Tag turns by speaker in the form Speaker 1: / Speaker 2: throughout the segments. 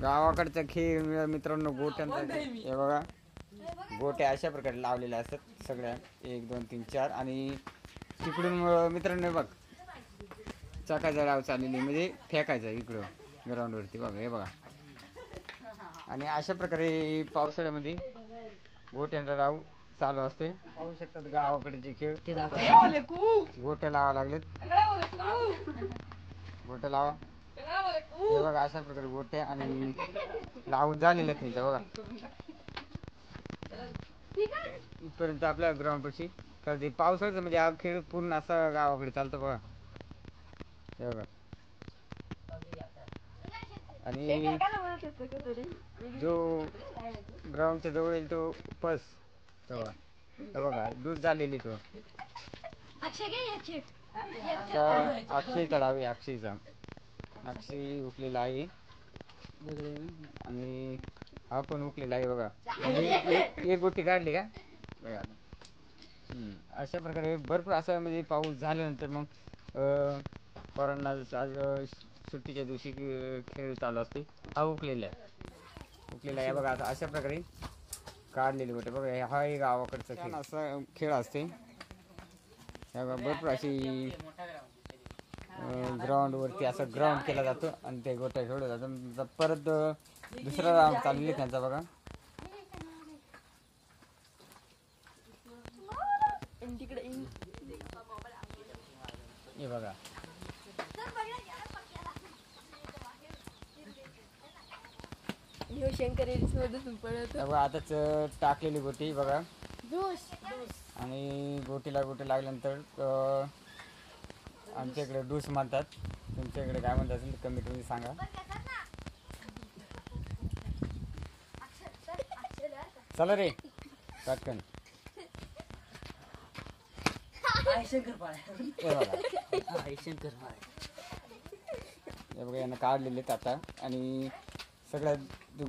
Speaker 1: गावाकडचा खेळ मित्रांनो गोट्यांचा हे बघा. गोट्या अशा प्रकारे लावलेल्या असतात सगळ्या 1 2 3 4 आणि तिकडून मित्रांनो बघ चाकाचा डाव चाललेली म्हणजे फेकायचा इकडं ग्राउंडवरती बघा हे बघा. आणि अशा प्रकारे पावसाळ्यामध्ये गोट्यांचा डाव चालू असते. पाहू शकतात गावाकडचे खेळ. गोट्या लावा लागलेत. गोट्या लावा हे बघा अशा प्रकारे गोट्या आणि लावून झालेल्या आहेत बघा इथपर्यंत आपल्या ग्राउंड पाशी. तर ते पावसाळ्याचा म्हणजे हा खेळ पूर्ण असा गावाकडे चालतो बघा हे बघा. आणि जो ग्राउंडच्या जवळ येईल तो पस तेव्हा हे बघा दूध झालेली तो अक्षयचा डाव आहे. अक्षय उकलेला आहे आणि हा पण उकलेला आहे बघा. एक गोटी काढली का बघा. अशा प्रकारे भरपूर असं म्हणजे पाऊस झाल्यानंतर मग पोरांना आज सुट्टीच्या दिवशी खेळ चालू असते. हा उकलेला आहे बघा. आता अशा प्रकारे काढलेली गोटे बघा. हा एक गावाकडचा खेळ असा खेळ असते. भरपूर अशी ग्राउंडवरती असं ग्राउंड केला जातो आणि ते गोट्या ठेवलं जातं. परत दुसरा राऊंड चाललेली त्यांचा बघा. हे बघा आताच टाकलेली गोटी बघा. आणि गोटीला गोटी लागल्यानंतर आमच्याकडे डूस म्हणतात. तुमच्याकडे काय म्हणतात असेल कमेंट मध्ये सांगा. चला रे पटकन. हे बघा यांना काढलेले आता आणि सगळ्या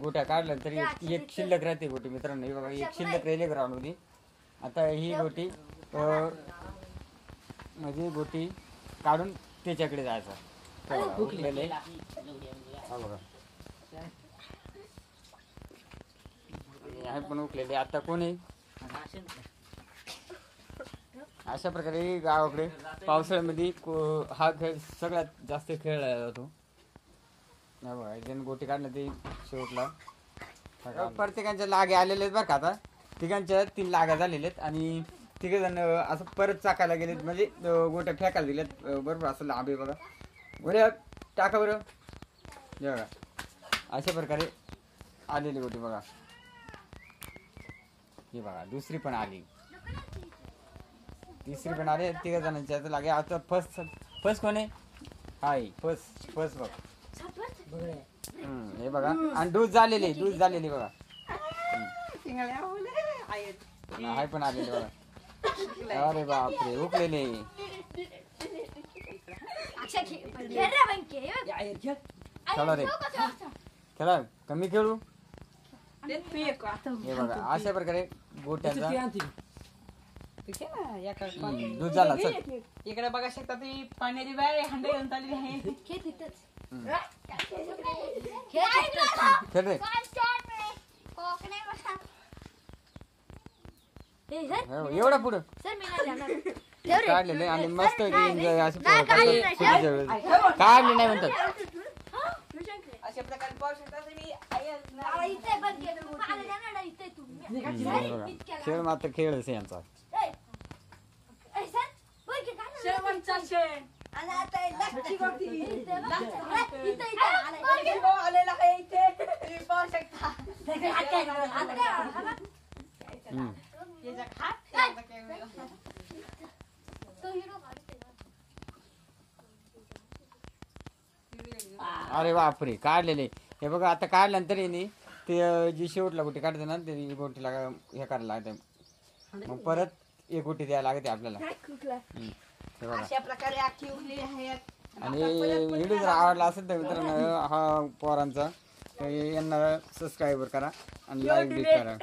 Speaker 1: गोट्या काढल्या तरी एक शिल्लक राहते गोटी मित्रांनो. हे बघा एक शिल्लक राहिली ग्राउंड मध्ये. आता ही गोटी म्हणजे गोटी काढून त्याच्याकडे जायचं उकलेले हा बघा. पण उकलेले आता कोणी अशा प्रकारे गावाकडे पावसाळ्यामध्ये हा खेळ सगळ्यात जास्त खेळला जातो. बघा ज्याने गोटी काढलं ते शेवटला. प्रत्येकांच्या लागे आलेले आहेत बरं का. आता तिघांच्या 3 लागा झालेल्या आहेत आणि तिघे जण असं परत चाकायला गेलेत म्हणजे गोट्या फेकायला दिल्यात. बरोबर असं लांब आहे बघा. बरं टाका बरं हे बघा. अशा प्रकारे आलेली गोटी बघा. ही बघा दुसरी पण आली तिसरी पण आली. 3 जणांच्या लागे. आता फर्स्ट कोण आहे हाय फर्स्ट बघ हे बघा. आणि डूस झालेली बघा. हाय पण आलेली बघा. अरे बापरे उकलेले. चला रे चला कमी खेळू. हे बघा अशा प्रकारे गोट्याचा दूध झाला. चल
Speaker 2: इकडे बघा शकता तुम्ही पाण्याची बाय हंडे घेऊन चालली आहे.
Speaker 1: खेळ रे एवढा पुढं काढलेले आणि मस्त एन्जॉय असं काढले नाही म्हणतात.
Speaker 2: अशा प्रकारे पाहू शकता तुम्ही.
Speaker 1: खेळ मात्र खेळच यांचा. अरे बापरे काढलेले. हे बघा आता काढल्यानंतर येणे ते जी शेवटला गोटी काढते ना ते गोटीला हे करायला लागते. मग परत एक गोटी द्यायला लागते आपल्याला.
Speaker 2: अशा प्रकारे आखी उरली आहेत.
Speaker 1: आणि व्हिडिओ जर आवडला असेल तर मित्रांनो हा पोरांचा यांना सबस्क्राईबर करा आणि लाईक बी करा.